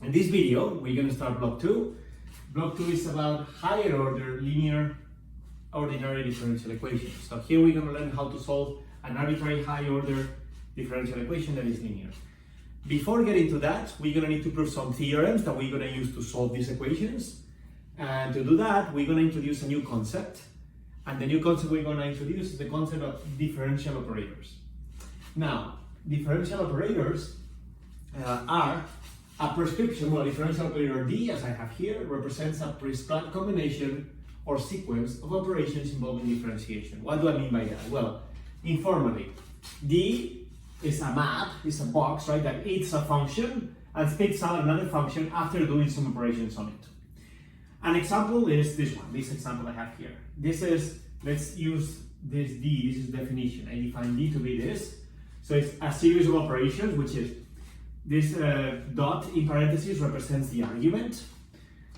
In this video, we're going to start block 2. Block 2 is about higher order linear ordinary differential equations. So here we're going to learn how to solve an arbitrary high order differential equation that is linear. Before getting to that, we're going to need to prove some theorems that we're going to use to solve these equations. And to do that, we're going to introduce a new concept. And the new concept we're going to introduce is the concept of differential operators. Now, differential operators are a prescription. Well, differential operator D, as I have here, represents a prescribed combination or sequence of operations involving differentiation. What do I mean by that? Well, informally, D is a map, is a box, right, that eats a function and spits out another function after doing some operations on it. An example is this one, this example I have here. This is, let's use this D, this is definition. I define D to be this. So it's a series of operations, which is this dot in parentheses represents the argument.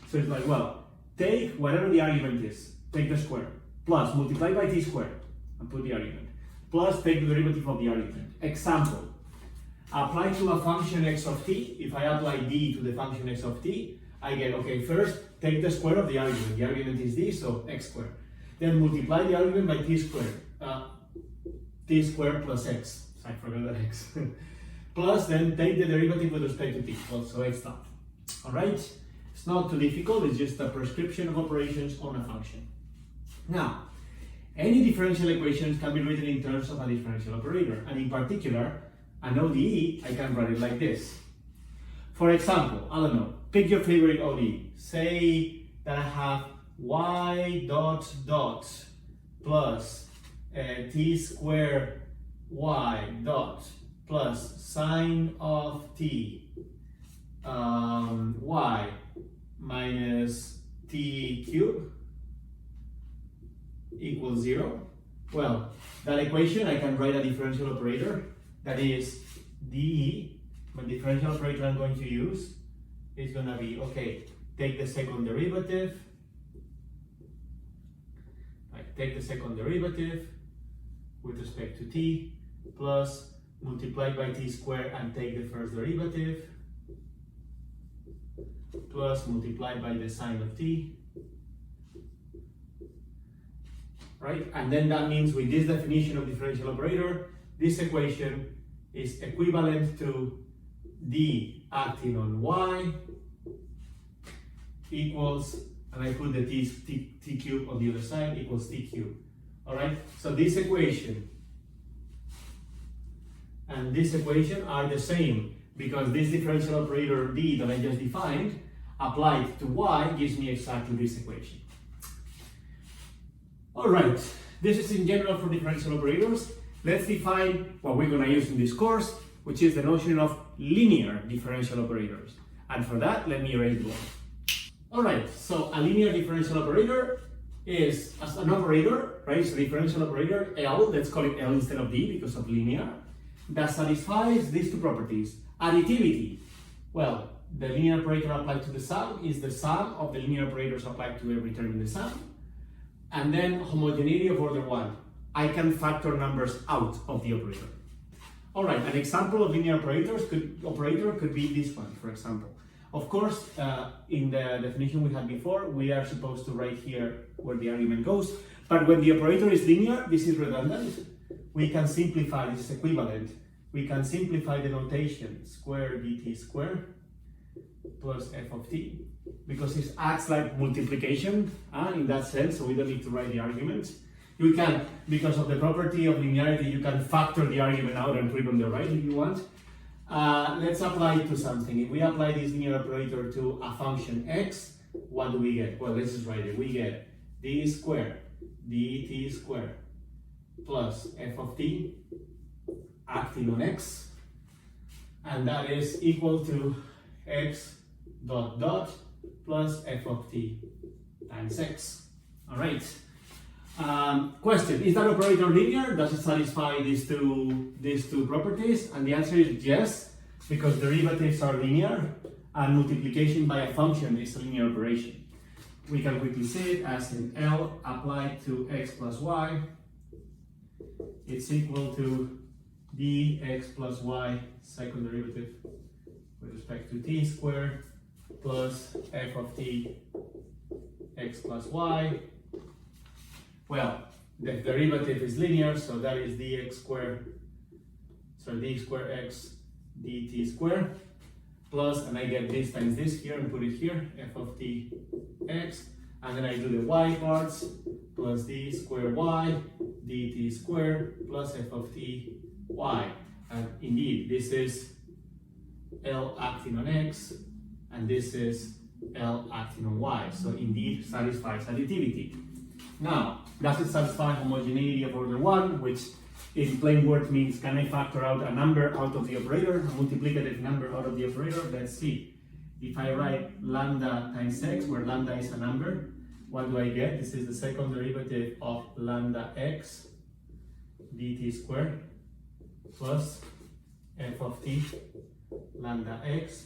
So it's like, well, take whatever the argument is, take the square, plus multiply by t squared, and put the argument, plus take the derivative of the argument. Example, apply to a function x of t. If I apply d to the function x of t, I get, okay, first take the square of the argument. The argument is d, so x squared. Then multiply the argument by t squared. T squared plus x. I forgot that x. Plus, then take the derivative with respect to t, also x dot. All right? It's not too difficult, it's just a prescription of operations on a function. Now, any differential equations can be written in terms of a differential operator, and in particular, an ODE, I can write it like this. For example, I don't know, pick your favorite ODE. Say that I have y dot dot plus t squared y dot plus sine of t y minus t cubed equals 0. Well, that equation I can write a differential operator that is DE. My differential operator I'm going to use is going to be, okay, take the second derivative. Take the second derivative with respect to t plus multiply by t squared and take the first derivative plus multiply by the sine of t, right? And then that means with this definition of differential operator, this equation is equivalent to d acting on y equals, and I put the t cubed on the other side, equals t cubed. All right, so this equation and this equation are the same because this differential operator d that I just defined applied to y gives me exactly this equation. All right, this is in general for differential operators. Let's define what we're going to use in this course, which is the notion of linear differential operators. And for that, let me erase the one. All right, so a linear differential operator is as an operator, right? So differential operator L, let's call it L instead of D because of linear, that satisfies these two properties. Additivity, well, the linear operator applied to the sum is the sum of the linear operators applied to every term in the sum. And then homogeneity of order 1. I can factor numbers out of the operator. All right, an example of linear operator could be this one, for example. Of course, in the definition we had before, we are supposed to write here where the argument goes. But when the operator is linear, this is redundant. We can simplify, this is equivalent. We can simplify the notation square dt squared plus f of t because it acts like multiplication in that sense, so we don't need to write the argument. You can, because of the property of linearity, you can factor the argument out and put it on the right if you want. Let's apply it to something. If we apply this linear operator to a function x, what do we get? Well, let's just write it. We get d squared dt squared plus f of t acting on x, and that is equal to x dot dot plus f of t times x. All right. Question, is that operator linear? Does it satisfy these two properties? And the answer is yes, because derivatives are linear and multiplication by a function is a linear operation. We can quickly see it as in L applied to x plus y, it's equal to dx plus y second derivative with respect to t squared plus f of t x plus y. Well, the derivative is linear, so that is dx squared, so d squared x dt squared, plus, and I get this times this here and put it here, f of t x, and then I do the y parts, plus d squared y dt squared, plus f of t y. And indeed, this is L acting on x, and this is L acting on y. So indeed satisfies additivity. Now, does it satisfy homogeneity of order 1, which in plain words means can I factor out a number out of the operator, a multiplicative number out of the operator? Let's see. If I write lambda times x, where lambda is a number, what do I get? This is the second derivative of lambda x dt squared plus f of t lambda x.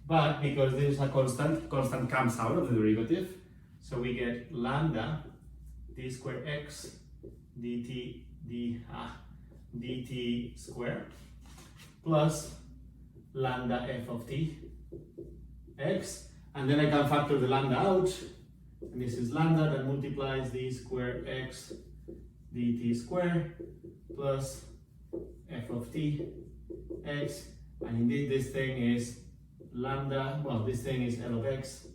But because this is a constant comes out of the derivative, so we get lambda d squared x dt squared plus lambda f of t x, and then I can factor the lambda out, and this is lambda that multiplies d squared x dt squared plus f of t x, and indeed this thing is lambda, well, this thing is L of x,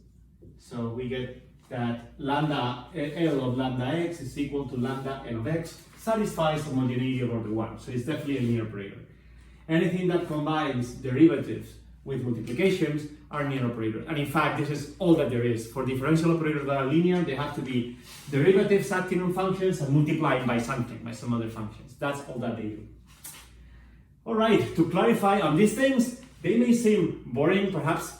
so we get that lambda L of lambda x is equal to lambda L of x, satisfies homogeneity of order 1, so it's definitely a linear operator. Anything that combines derivatives with multiplications are linear operators, and in fact this is all that there is. For differential operators that are linear, they have to be derivatives acting on functions and multiplying by something, by some other functions. That's all that they do. Alright, to clarify on these things, they may seem boring, perhaps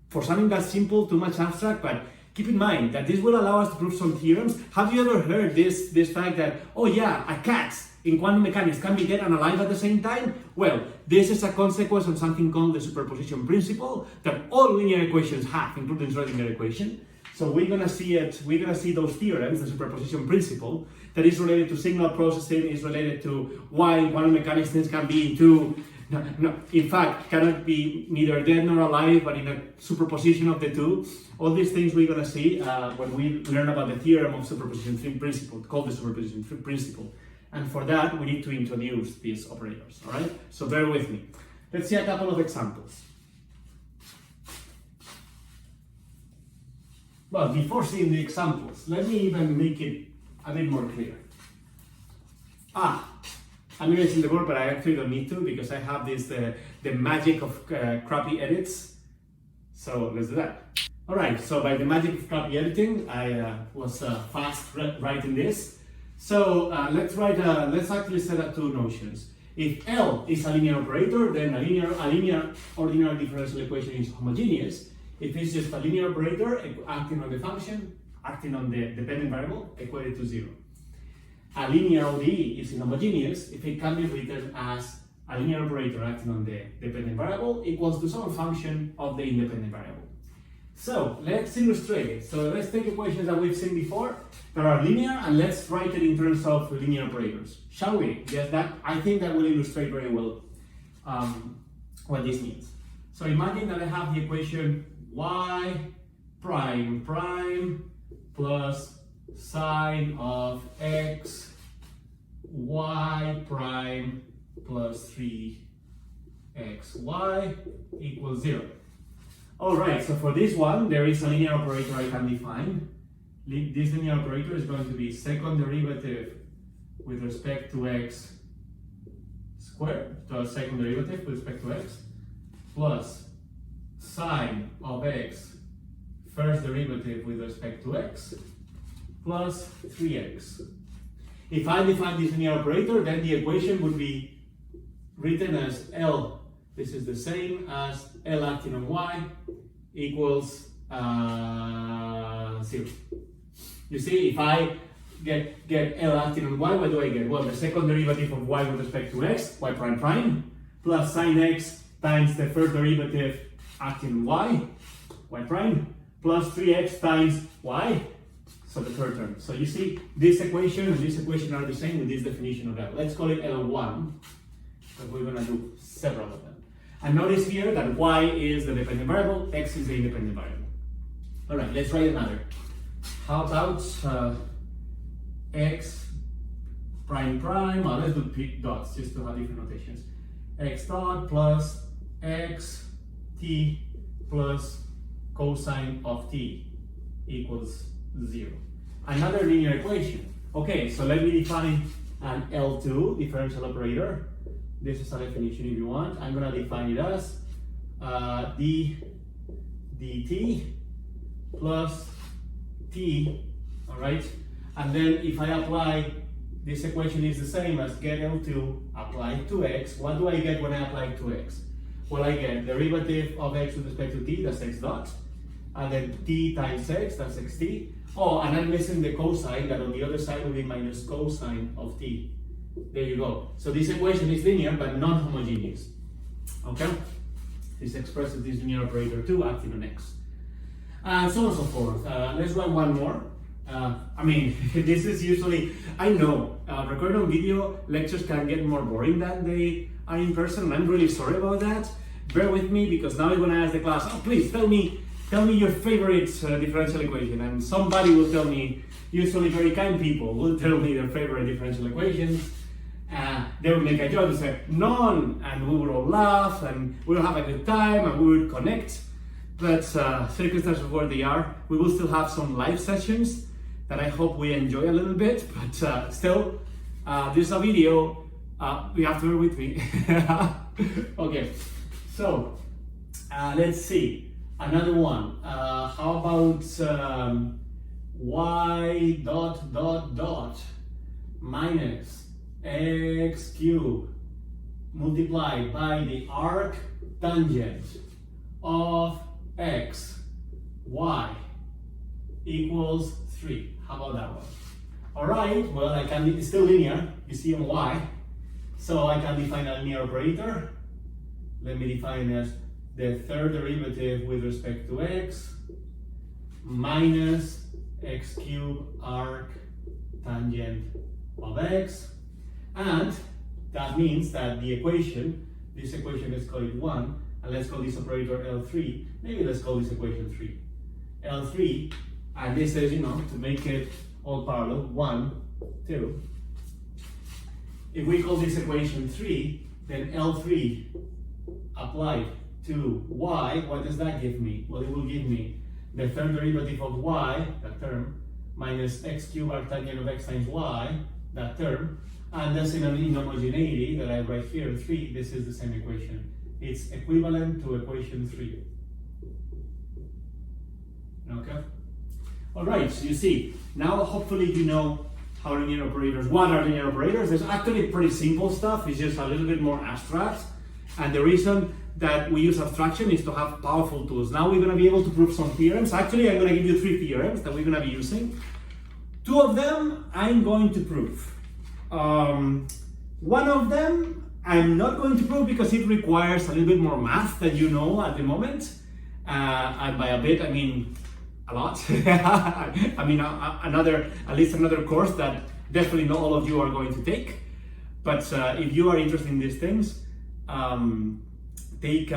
for something that's simple, too much abstract, but keep in mind that this will allow us to prove some theorems. Have you ever heard this fact that, oh yeah, a cat in quantum mechanics can be dead and alive at the same time? Well, this is a consequence of something called the superposition principle that all linear equations have, including Schrödinger equation. So we're gonna see those theorems, the superposition principle, that is related to signal processing, is related to why in quantum mechanics things can be in fact, cannot be neither dead nor alive, but in a superposition of the two. All these things we're going to see when we learn about the theorem of superposition principle, called the superposition principle. And for that, we need to introduce these operators, all right? So bear with me. Let's see a couple of examples. Well, before seeing the examples, let me even make it a bit more clear. I'm erasing the board, but I actually don't need to because I have this, the magic of crappy edits. So let's do that. All right, so by the magic of crappy editing, I was fast writing this. So let's actually set up two notions. If L is a linear operator, then a linear ordinary differential equation is homogeneous. If it's just a linear operator acting on the function, acting on the dependent variable, equated to 0. A linear ODE is inhomogeneous if it can be written as a linear operator acting on the dependent variable equals to some function of the independent variable. So let's illustrate it. So let's take equations that we've seen before that are linear and let's write it in terms of linear operators. Shall we? Yes, I think that will illustrate very well what this means. So imagine that I have the equation y prime plus sine of x y prime plus 3xy equals 0. Alright, so for this one, there is a linear operator I can define. This linear operator is going to be second derivative with respect to x squared, so a second derivative with respect to x, plus sine of x first derivative with respect to x, plus 3x. If I define this linear operator, then the equation would be written as L. This is the same as L acting on y equals 0. You see, if I get L acting on y, what do I get? Well, the second derivative of y with respect to x, y prime prime, plus sine x times the first derivative acting on y, y prime, plus 3x times y, so the third term. So you see, this equation and this equation are the same with this definition of L. Let's call it L1, because we're going to do several of them. And notice here that y is the dependent variable, x is the independent variable. All right, let's write another. How about x prime prime? Well, let's do dots just to have different notations. X dot plus x t plus cosine of t equals 0. Another linear equation. Okay, so let me define an L2 differential operator. This is a definition if you want. I'm going to define it as d dt plus t, all right? And then if I apply, this equation is the same as get L2 applied to x. What do I get when I apply it to x? Well, I get derivative of x with respect to t, that's x dot, and then t times x, that's xt. Oh, and I'm missing the cosine, that on the other side will be minus cosine of t. There you go. So this equation is linear, but non-homogeneous. Okay? This expresses this linear operator 2 acting on x. And so on and so forth. Let's run one more. I mean, this is usually, I know, recorded on video, lectures can get more boring than they are in person. I'm really sorry about that. Bear with me, because now I'm going to ask the class, oh, please tell me your favorite differential equation. And somebody will tell me, usually very kind people will tell me their favorite differential equations. They will make a joke and say, none, and we will all laugh, and we'll have a good time, and we will connect. But circumstances where they are, we will still have some live sessions that I hope we enjoy a little bit, but still, this is a video, you have to bear with me. Okay, so let's see, another one. How about y dot dot dot minus x cubed multiplied by the arc tangent of x, y equals 3. How about that one? All right, well, it's still linear, you see on y. So I can define a linear operator. Let me define as the third derivative with respect to x minus x cubed arc tangent of x. And that means that the equation, this equation, let's call it 1, and let's call this operator L3. Maybe let's call this equation 3. L3, and this is, to make it all parallel, 1, 2. If we call this equation 3, then L3 applied to y, what does that give me? Well, it will give me the third derivative of y, that term, minus x cubed arctangent of x times y, that term, and that's in an inhomogeneity that I write here, 3, this is the same equation. It's equivalent to equation 3. Okay? All right, so you see, now hopefully you know how linear operators, what are linear operators. There's actually pretty simple stuff, it's just a little bit more abstract. And the reason that we use abstraction is to have powerful tools. Now we're going to be able to prove some theorems. Actually, I'm going to give you 3 theorems that we're going to be using. 2 of them I'm going to prove. One of them I'm not going to prove because it requires a little bit more math than you know at the moment. And by a bit, I mean a lot. I mean at least another course that definitely not all of you are going to take. But if you are interested in these things, take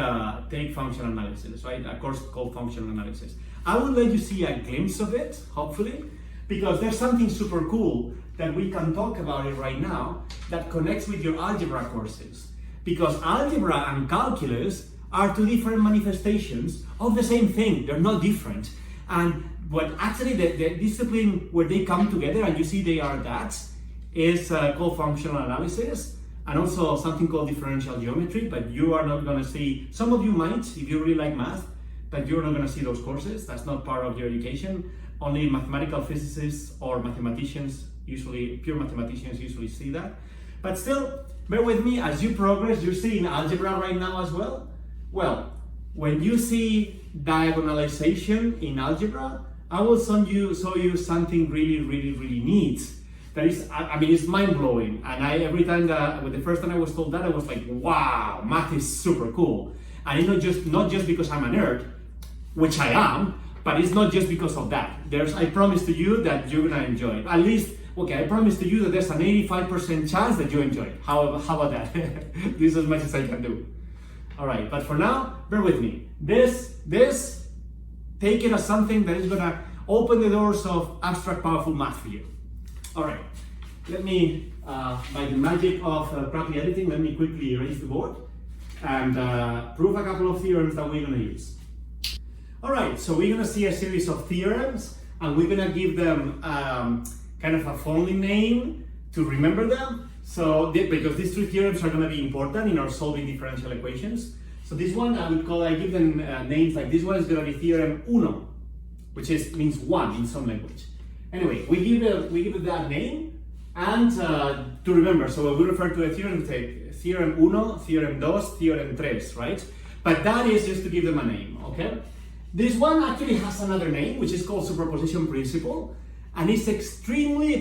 functional analysis, right? A course called functional analysis. I will let you see a glimpse of it, hopefully, because there's something super cool that we can talk about it right now that connects with your algebra courses. Because algebra and calculus are 2 different manifestations of the same thing. They're not different. And what actually the discipline where they come together and you see they are that is called functional analysis, and also something called differential geometry, but you are not going to see, some of you might if you really like math, but you're not going to see those courses. That's not part of your education. Only mathematical physicists or mathematicians, usually pure mathematicians, usually see that. But still, bear with me, as you progress, you're seeing algebra right now as well. Well, when you see diagonalization in algebra, I will show you something really, really, really neat. That is, I mean, it's mind-blowing. And every time the first time I was told that, I was like, wow, math is super cool. And it's not just because I'm a nerd, which I am, but it's not just because of that. I promise to you that you're gonna enjoy it. At least, okay, I promise to you that there's an 85% chance that you enjoy it. How about that? This is as much as I can do. All right, but for now, bear with me. This, take it as something that is gonna open the doors of abstract, powerful math for you. All right, let me, by the magic of crappy editing, let me quickly erase the board and prove a couple of theorems that we're gonna use. All right, so we're gonna see a series of theorems and we're gonna give them kind of a phony name to remember them. So, because these three theorems are gonna be important in our solving differential equations. So this one I give them names like this one is gonna be theorem uno, which means one in some language. Anyway, we give it that name and to remember. So when we refer to a theorem, we take theorem uno, theorem dos, theorem tres, right? But that is just to give them a name, okay? This one actually has another name, which is called Superposition Principle, and it's extremely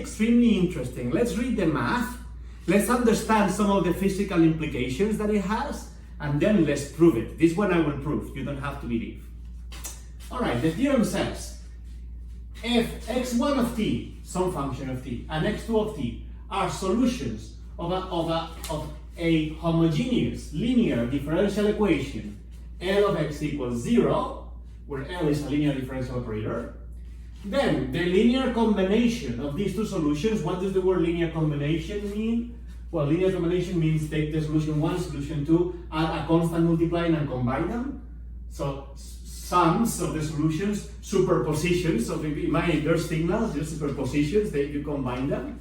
interesting. Let's read the math, let's understand some of the physical implications that it has, and then let's prove it. This one I will prove, you don't have to believe. All right, the theorem says, if x1 of t, some function of t, and x2 of t are solutions of a homogeneous linear differential equation, L of x equals 0, where L is a linear differential operator, then the linear combination of these two solutions, what does the word linear combination mean? Well, linear combination means take the solution 1, solution 2, add a constant multiplying and combine them. So sums of the solutions, superpositions, so imagine there's signals, there's superpositions, you combine them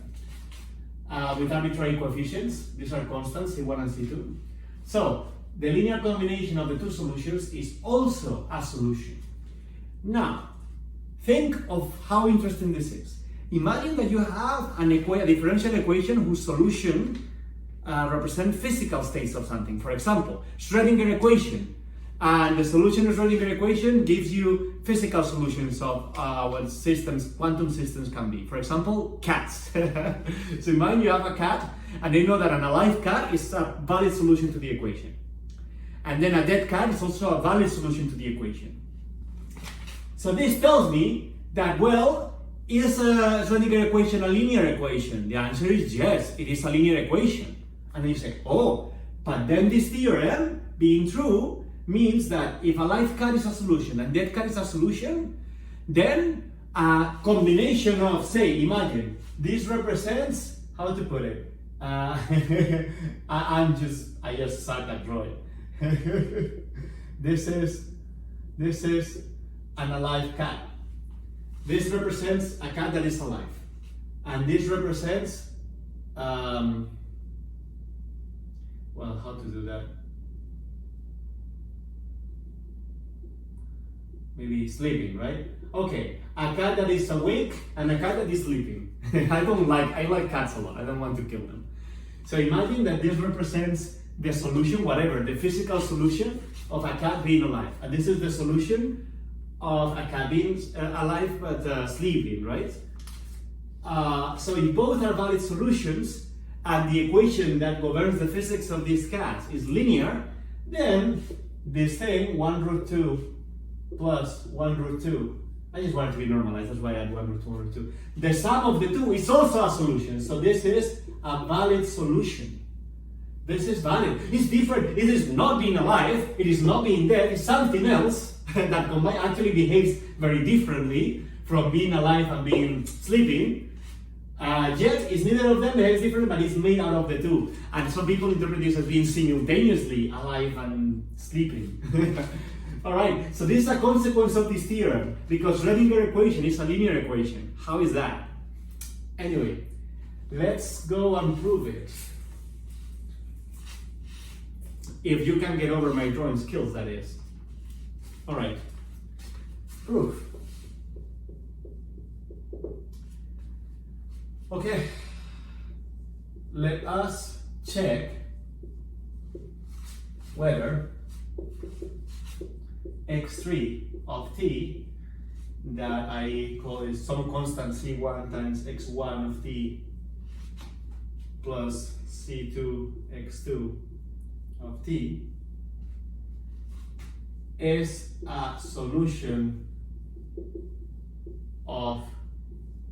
with arbitrary coefficients. These are constants, C1 and C2. So the linear combination of the two solutions is also a solution. Now, think of how interesting this is. Imagine that you have a differential equation whose solution represents physical states of something. For example, Schrödinger equation. And the solution of Schrödinger equation gives you physical solutions of what quantum systems can be. For example, cats. So imagine you have a cat, and you know that an alive cat is a valid solution to the equation. And then a dead cat is also a valid solution to the equation. So this tells me that, well, is a Schrödinger equation a linear equation? The answer is yes, it is a linear equation. And then you say, oh, but then this theorem, being true, means that if a live cat is a solution and dead cat is a solution, then a combination of, say, imagine, this represents, how to put it? I just suck at drawing. This is an alive cat. This represents a cat that is alive. And this represents, well, how to do that? Maybe sleeping, right? Okay, a cat that is awake and a cat that is sleeping. I like cats a lot. I don't want to kill them. So imagine that this represents the solution, whatever, the physical solution of a cat being alive. And this is the solution of a cat being alive but sleeping, right? So if both are valid solutions and the equation that governs the physics of these cats is linear, then this thing, 1 root 2 plus 1 root 2, I just want it to be normalized, that's why I add 1 root 2, 1 root 2. The sum of the two is also a solution, so this is a valid solution. This is valid. It's different. It is not being alive, it is not being dead, it's something else that actually behaves very differently from being alive and being sleeping. Yet it's neither of them behaves differently, but it's made out of the two. And some people interpret this as being simultaneously alive and sleeping. Alright, so this is a consequence of this theorem, because Schrödinger equation is a linear equation. How is that? Anyway, let's go and prove it. If you can get over my drawing skills, that is. Alright, proof. Okay, let us check whether x3 of t, that I call is some constant c1 times x1 of t plus c2 x2 of t, is a solution of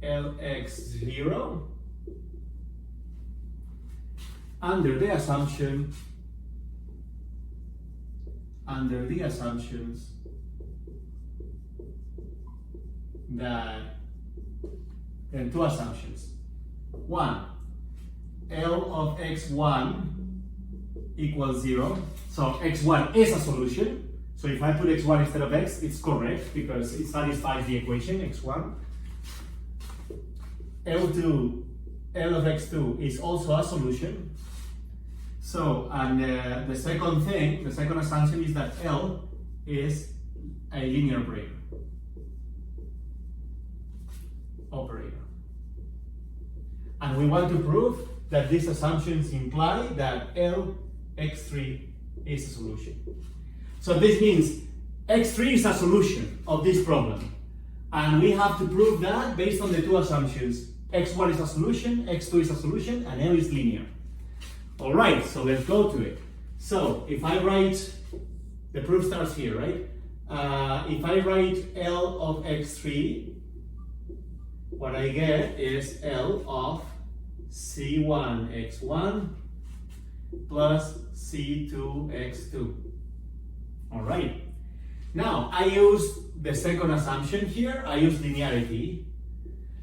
Lx0 under the assumption under the assumptions that, then two assumptions. One, L of x1 equals 0. So x1 is a solution. So if I put x1 instead of x, it's correct because it satisfies the equation x1. L2, L of x2 is also a solution. So, and the second thing, the second assumption is that L is a linear operator. And we want to prove that these assumptions imply that L x3 is a solution. So this means x3 is a solution of this problem. And we have to prove that based on the two assumptions. x1 is a solution, x2 is a solution, and L is linear. All right, so let's go to it. So if I write, the proof starts here, right? If I write L of x3, what I get is L of C1 x1 plus C2 x2. All right. Now, I use the second assumption here. I use linearity.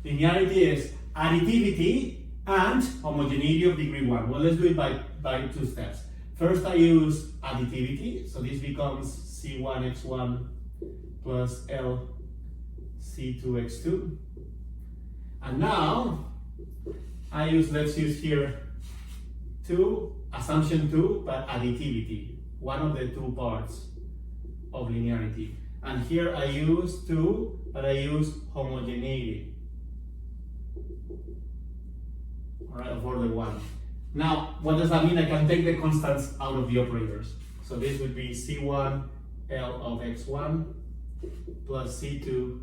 Linearity is additivity and homogeneity of degree 1. Well, let's do it by two steps. First, I use additivity. So this becomes C1 x1 plus L C2 x2. And now, let's use here assumption 2, but additivity, one of the two parts of linearity. And here I use 2, but I use homogeneity. All right, of order 1. Now, what does that mean? I can take the constants out of the operators. So this would be C1 L of x1 plus C2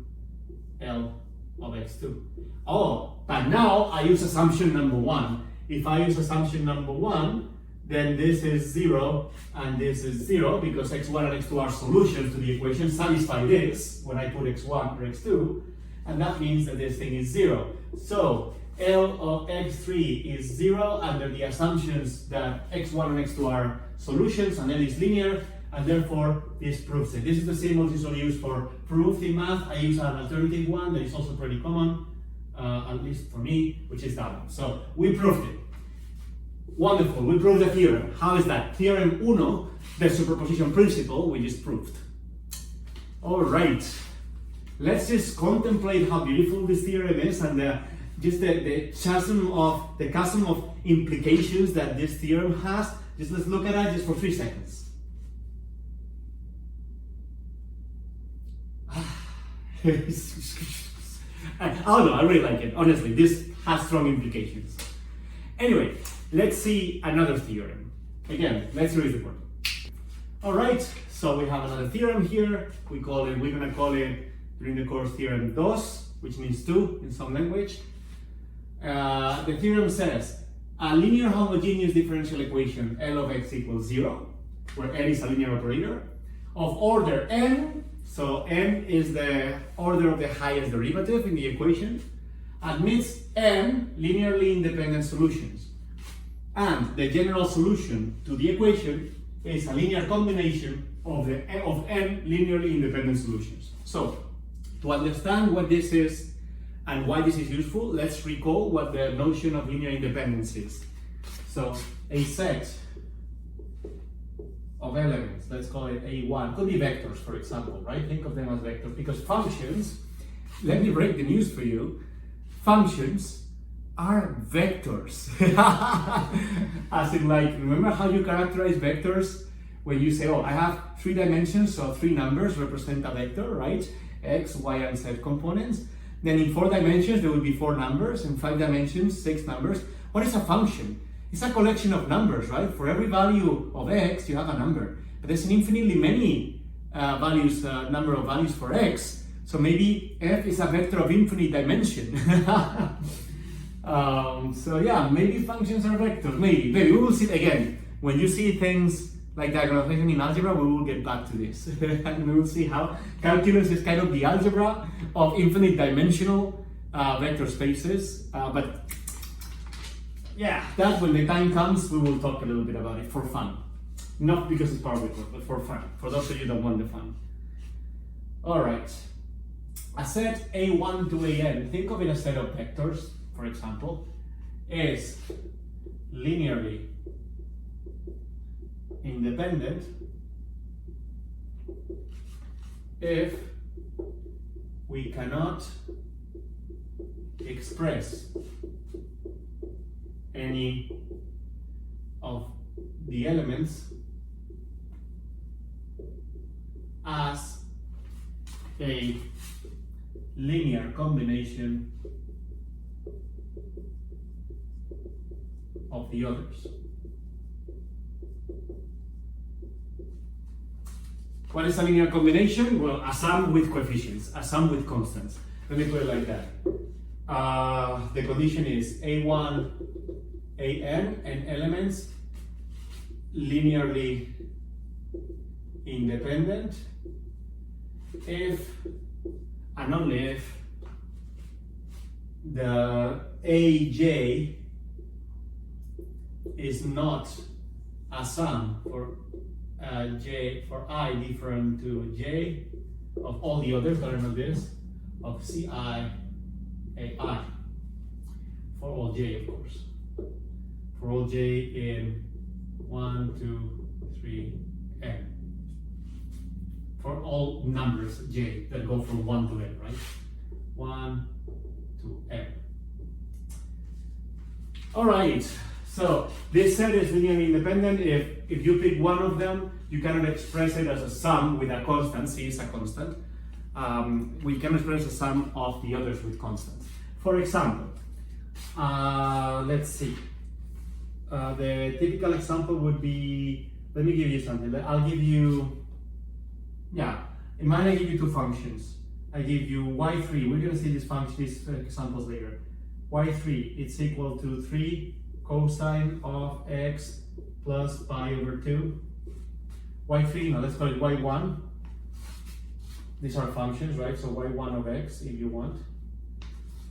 L of x2. Oh, but now I use assumption number 1. If I use assumption number 1, then this is 0 and this is 0 because x1 and x2 are solutions to the equation, satisfy this when I put x1 or x2, and that means that this thing is 0. So L of x3 is 0 under the assumptions that x1 and x2 are solutions and L is linear, and therefore this proves it. This is the same what is used for proof in math. I use an alternative one that is also pretty common, at least for me, which is that one. So we proved it. Wonderful, we proved the theorem. How is that? Theorem 1, the superposition principle, we just proved. All right, let's just contemplate how beautiful this theorem is and the chasm of implications that this theorem has. Just let's look at that just for 3 seconds. I don't know, I really like it. Honestly, this has strong implications. Anyway, let's see another theorem. Again, let's read the board. All right, so we have another theorem here. We're gonna call it during the course theorem 2, which means 2 in some language. The theorem says a linear homogeneous differential equation L of x equals 0, where L is a linear operator, of order n, so n is the order of the highest derivative in the equation, admits n linearly independent solutions. And the general solution to the equation is a linear combination of n linearly independent solutions. So, to understand what this is and why this is useful, let's recall what the notion of linear independence is. So, a set of elements, let's call it A1, could be vectors, for example, right? Think of them as vectors, because functions, let me break the news for you, functions are vectors. As in, like, remember how you characterize vectors when you say, oh, I have 3 dimensions, so 3 numbers represent a vector, right? X, Y, and Z components. Then in 4 dimensions, there will be 4 numbers. In 5 dimensions, 6 numbers. What is a function? It's a collection of numbers, right? For every value of X, you have a number. But there's an infinitely many number of values for X. So maybe F is a vector of infinite dimension. So yeah, maybe functions are vectors, maybe. We will see it again. When you see things like diagonalization in algebra, we will get back to this. And we will see how calculus is kind of the algebra of infinite dimensional vector spaces. But yeah, that when the time comes, we will talk a little bit about it for fun. Not because it's part of the course, but for fun. For those of you that want the fun. All right. A set A1 to AN, think of it as a set of vectors, for example, is linearly independent if we cannot express any of the elements as a linear combination of the others. What is a linear combination? Well, a sum with coefficients, a sum with constants. Let me put it like that. The condition is A1, AN, and elements linearly independent if and only if the AJ is not a sum for J for I different to J of all the others that are not this of CI AI for all J, of course, for all J in 1, 2, 3, N. For all numbers J that go from 1 to N, right? 1 to N. All right, so this set is linearly independent if you pick one of them, you cannot express it as a sum with a constant. C is a constant. We can express a sum of the others with constants. For example, let's see. The typical example would be, let me give you something. I'll give you, in mine I give you two functions. I give you y3, we're going to see these examples later. y3, it's equal to 3 cosine of x plus pi over 2. y3, now let's call it y1. These are functions, right? So y1 of x, if you want.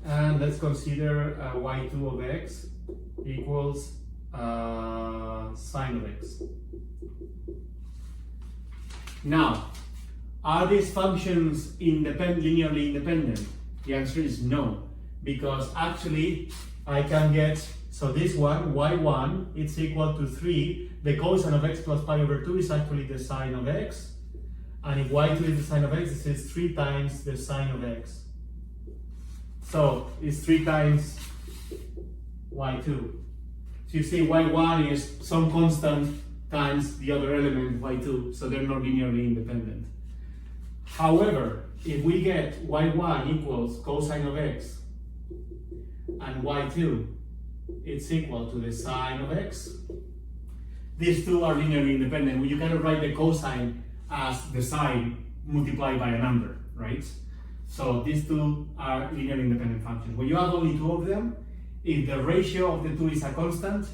And let's consider y2 of x equals sine of x. Now, are these functions linearly independent? The answer is no, because actually I can get, so this one, y1, it's equal to 3, the cosine of x plus pi over 2 is actually the sine of x, and if y2 is the sine of x, this is 3 times the sine of x. So it's 3 times y2. So you see y1 is some constant times the other element y2, so they're not linearly independent. However, if we get y1 equals cosine of x and y2 it's equal to the sine of x, these two are linearly independent. You cannot write the cosine as the sine multiplied by a number, right? So these two are linearly independent functions. When you have only two of them, if the ratio of the two is a constant,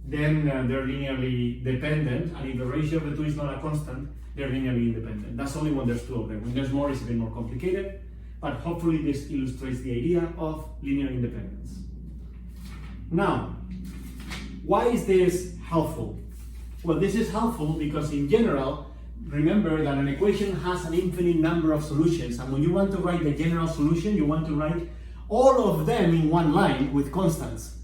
then they're linearly dependent, and if the ratio of the two is not a constant, they're linearly independent. That's only when there's two of them. When there's more, it's a bit more complicated, but hopefully this illustrates the idea of linear independence. Now, why is this helpful? Well, this is helpful because in general, remember that an equation has an infinite number of solutions, and when you want to write the general solution, you want to write all of them in one line with constants.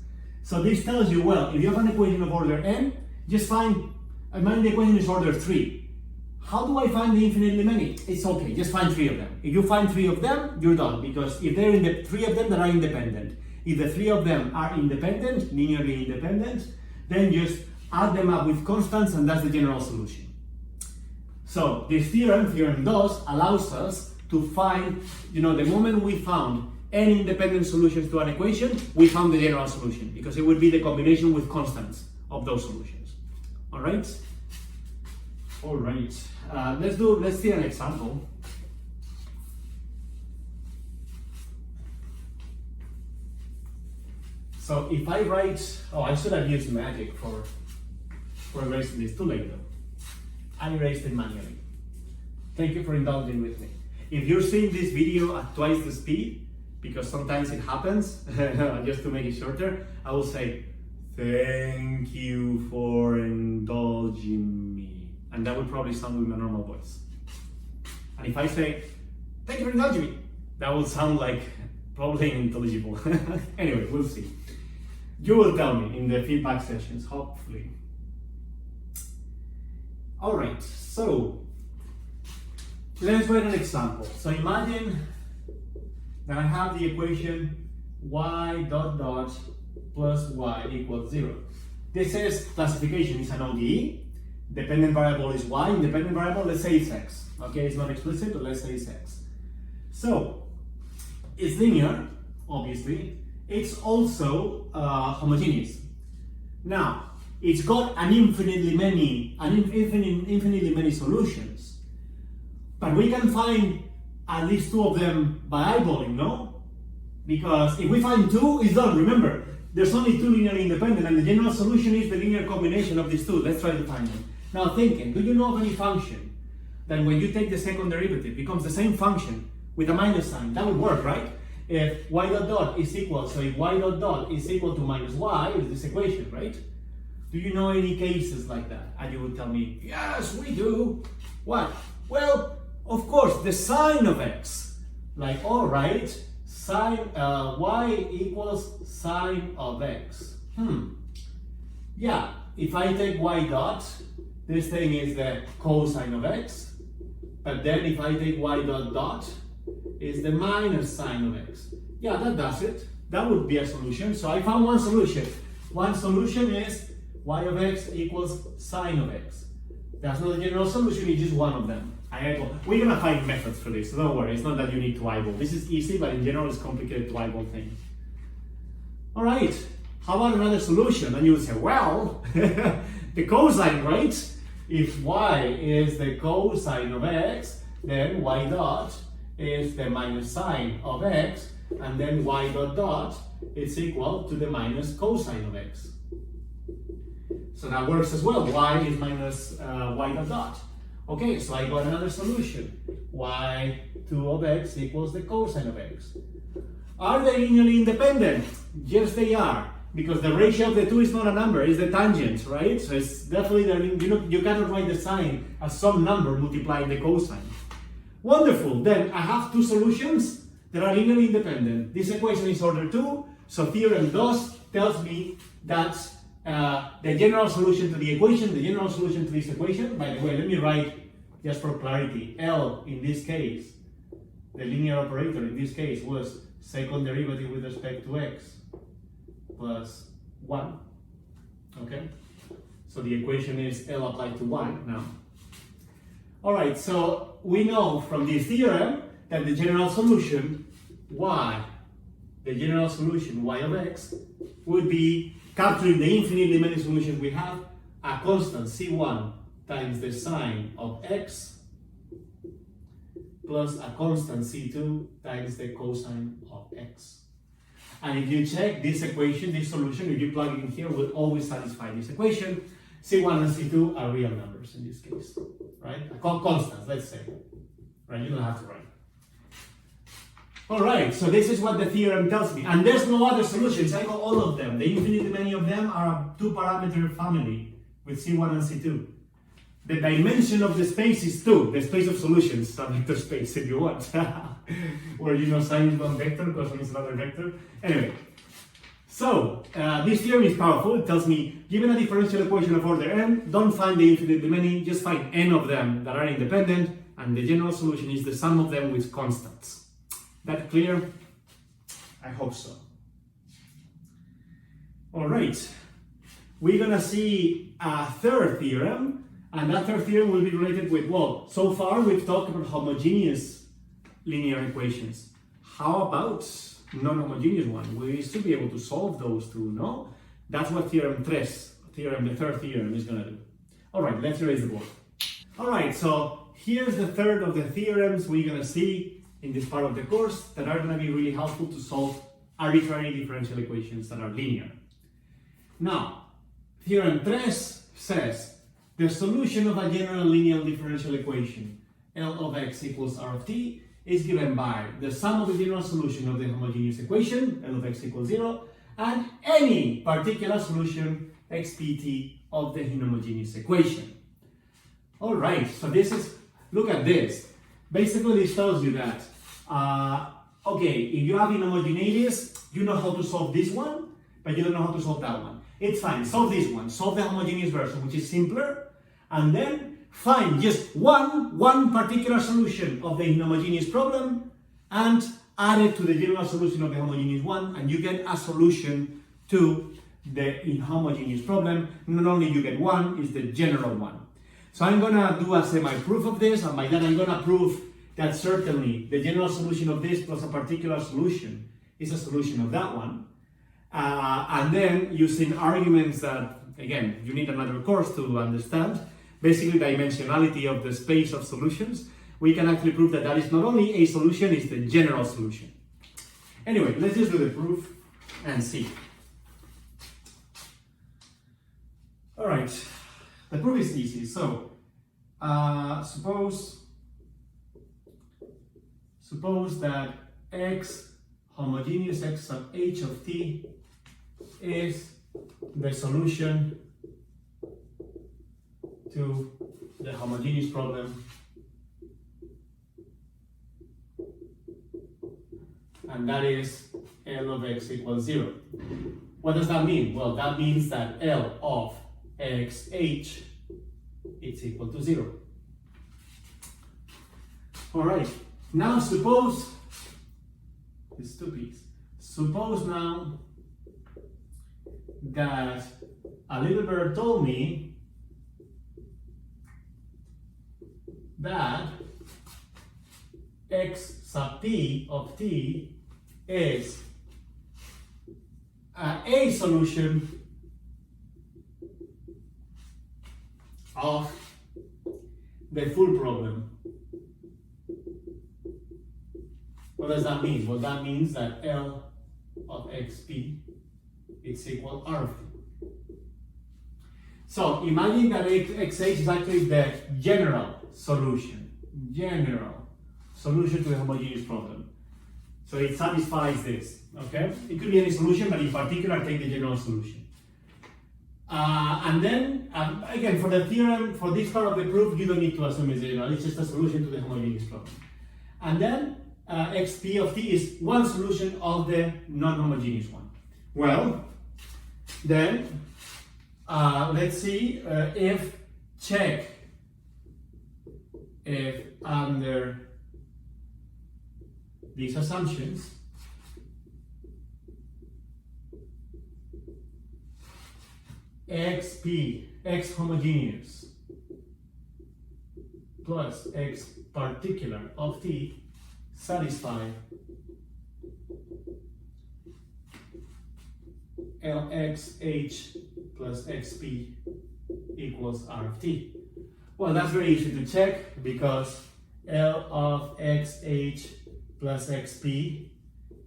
So this tells you, well, if you have an equation of order n, just find, imagine the equation is order 3. How do I find the infinitely many? It's okay, just find 3 of them. If you find 3 of them, you're done, because if they're in the 3 of them that are independent, if the 3 of them are independent, linearly independent, then just add them up with constants, and that's the general solution. So this theorem does allows us to find, the moment we found n independent solutions to an equation, we found the general solution, because it would be the combination with constants of those solutions. All right? All right. Let's see an example. So if I write, I should have used magic for erasing this. Too late though. I erased it manually. Thank you for indulging with me. If you're seeing this video at twice the speed, because sometimes it happens, just to make it shorter, I will say, thank you for indulging me. and that would probably sound with my normal voice. And if I say, thank you for indulging me, that would sound like probably unintelligible. Anyway, we'll see. You will tell me in the feedback sessions, hopefully. All right, so let's write an example. So imagine that I have the equation y dot dot plus y equals 0. This is classification, it's an ODE. Dependent variable is y, independent variable, let's say it's x. Okay, it's not explicit, but let's say it's x. So, it's linear, obviously. It's also homogeneous. Now, it's got infinitely many solutions. But we can find at least 2 of them by eyeballing, no? Because if we find 2, it's done. Remember, there's only 2 linearly independent, and the general solution is the linear combination of these 2. Let's try to find them. Now thinking, do you know of any function that when you take the second derivative becomes the same function with a minus sign? That would work, right? If y dot dot is equal, so if y dot dot is equal to minus y, is this equation, right? Do you know any cases like that? And you would tell me, yes, we do. What? Well, of course, the sine of x. Like, all right, sine, y equals sine of x. Yeah, if I take y dot, this thing is the cosine of x. But then if I take y dot dot, is the minus sine of x. Yeah, that does it. That would be a solution. So I found one solution. One solution is y of x equals sine of x. That's not a general solution, it's just one of them. We're gonna find methods for this, so don't worry, it's not that you need to eyeball. This is easy, but in general it's complicated to eyeball things. All right, how about another solution? And you would say, well, the cosine, right? If y is the cosine of x, then y dot is the minus sine of x, and then y dot dot is equal to the minus cosine of x. So that works as well. Y is minus y dot dot. Okay, so I got another solution. y2 of x equals the cosine of x. Are they linearly independent? Yes, they are. Because the ratio of the 2 is not a number, it's the tangent, right? So it's definitely, you cannot write the sine as some number multiplying the cosine. Wonderful, then I have 2 solutions that are linearly independent. This equation is order 2, so theorem tells me that the general solution to the equation, the general solution to this equation, by the way, let me write, just for clarity, L in this case, the linear operator in this case was second derivative with respect to x plus 1, okay? So the equation is L applied to 1 now. All right, so we know from this theorem that the general solution y of x would be capturing the infinitely many solutions we have, a constant c1 times the sine of x plus a constant c2 times the cosine of x. And if you check this equation, this solution, if you plug it in here, will always satisfy this equation. C1 and C2 are real numbers in this case, right? Constants, let's say, right? You don't have to write. All right, so this is what the theorem tells me. And there's no other solutions. I got all of them. The infinitely many of them are a 2-parameter family with C1 and C2. The dimension of the space is 2, the space of solutions, a vector space if you want. Where sine is one vector, cosine is another vector. Anyway, so this theorem is powerful. It tells me, given a differential equation of order n, don't find the infinitely many, just find n of them that are independent, and the general solution is the sum of them with constants. That clear? I hope so. All right, we're gonna see a third theorem, and that third theorem will be related with, well, so far we've talked about homogeneous linear equations. How about non-homogeneous one? We should be able to solve those two, no? That's what the third theorem is gonna do. All right, let's erase the board. All right, so here's the third of the theorems we're gonna see in this part of the course that are gonna be really helpful to solve arbitrary differential equations that are linear. Now, theorem 3 says the solution of a general linear differential equation, L of x equals R of t, is given by the sum of the general solution of the homogeneous equation, L of x equals 0, and any particular solution, xpt, of the inhomogeneous equation. All right, so this is, look at this. Basically, this tells you that, okay, if you have inhomogeneities, you know how to solve this one, but you don't know how to solve that one. It's fine, solve this one, solve the homogeneous version, which is simpler, and then find just one particular solution of the inhomogeneous problem, and add it to the general solution of the homogeneous one, and you get a solution to the inhomogeneous problem. Not only you get one, it's the general one. So I'm gonna do a semi-proof of this, and by that I'm gonna prove that certainly the general solution of this plus a particular solution is a solution of that one. And then using arguments that, again, you need another course to understand, basically dimensionality of the space of solutions, we can actually prove that that is not only a solution, it's the general solution. Anyway, let's just do the proof and see. All right, the proof is easy. So, suppose that x homogeneous x sub h of t is the solution to the homogeneous problem, and that is L of x equals 0. What does that mean? Well, that means that L of xh is equal to 0. All right, now suppose, it's two p's. Suppose now that a little bird told me that x sub t of t is a solution of the full problem. What does that mean? Well, that means that L of xp is equal R of t. So imagine that xh is actually the general solution to the homogeneous problem. So it satisfies this, okay? It could be any solution, but in particular, take the general solution. And then, again, for the theorem, for this part of the proof, you don't need to assume it's general, it's just a solution to the homogeneous problem. And then, xp of t is one solution of the non-homogeneous one. Well, then, let's see if under these assumptions, xp, x homogeneous, plus x particular of t satisfy Lxh plus xp equals R of t. Well, that's very easy to check because L of xh plus xp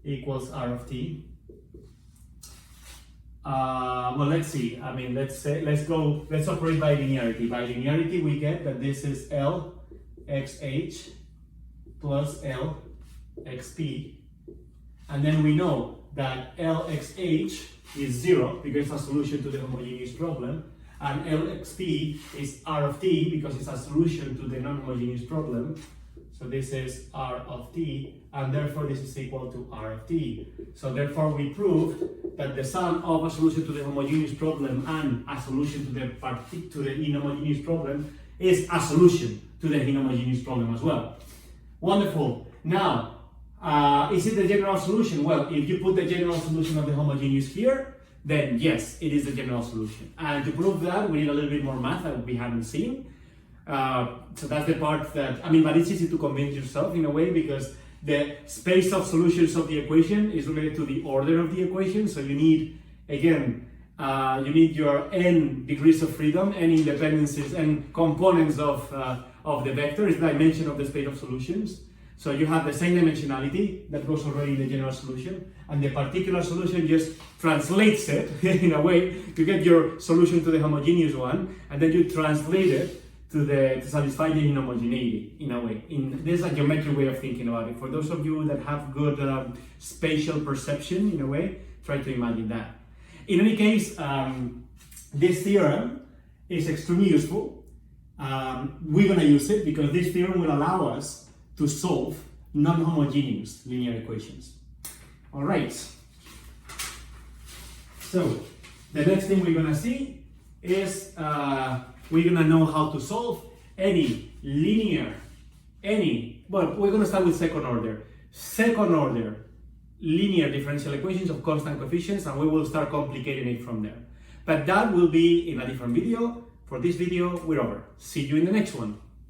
equals R of t. Well, let's see. I mean, let's operate by linearity. By linearity, we get that this is L xh plus L xp, and then we know that L xh is 0 because it's a solution to the homogeneous problem, and L xp is R of t because it's a solution to the non-homogeneous problem. So this is R of t, and therefore this is equal to R of t. So therefore we proved that the sum of a solution to the homogeneous problem and a solution to the inhomogeneous problem is a solution to the inhomogeneous problem as well. Wonderful. Now, is it the general solution? Well, if you put the general solution of the homogeneous here, then yes, it is the general solution. And to prove that, we need a little bit more math that we haven't seen. So that's the part that, but it's easy to convince yourself in a way because the space of solutions of the equation is related to the order of the equation. So you need, again, you need your n degrees of freedom, n independencies, and components of the vector is the dimension of the space of solutions. So you have the same dimensionality that goes already in the general solution, and the particular solution just translates it in a way. You get your solution to the homogeneous one, and then you translate it to satisfy the inhomogeneity in a way. There's a geometric way of thinking about it. For those of you that have good spatial perception in a way, try to imagine that. In any case, this theorem is extremely useful. we're going to use it because this theorem will allow us to solve non-homogeneous linear equations. All right. So the next thing we're going to see is we're going to know how to solve any linear, well, we're going to start with second order linear differential equations of constant coefficients, and we will start complicating it from there. But that will be in a different video. For this video, we're over. See you in the next one.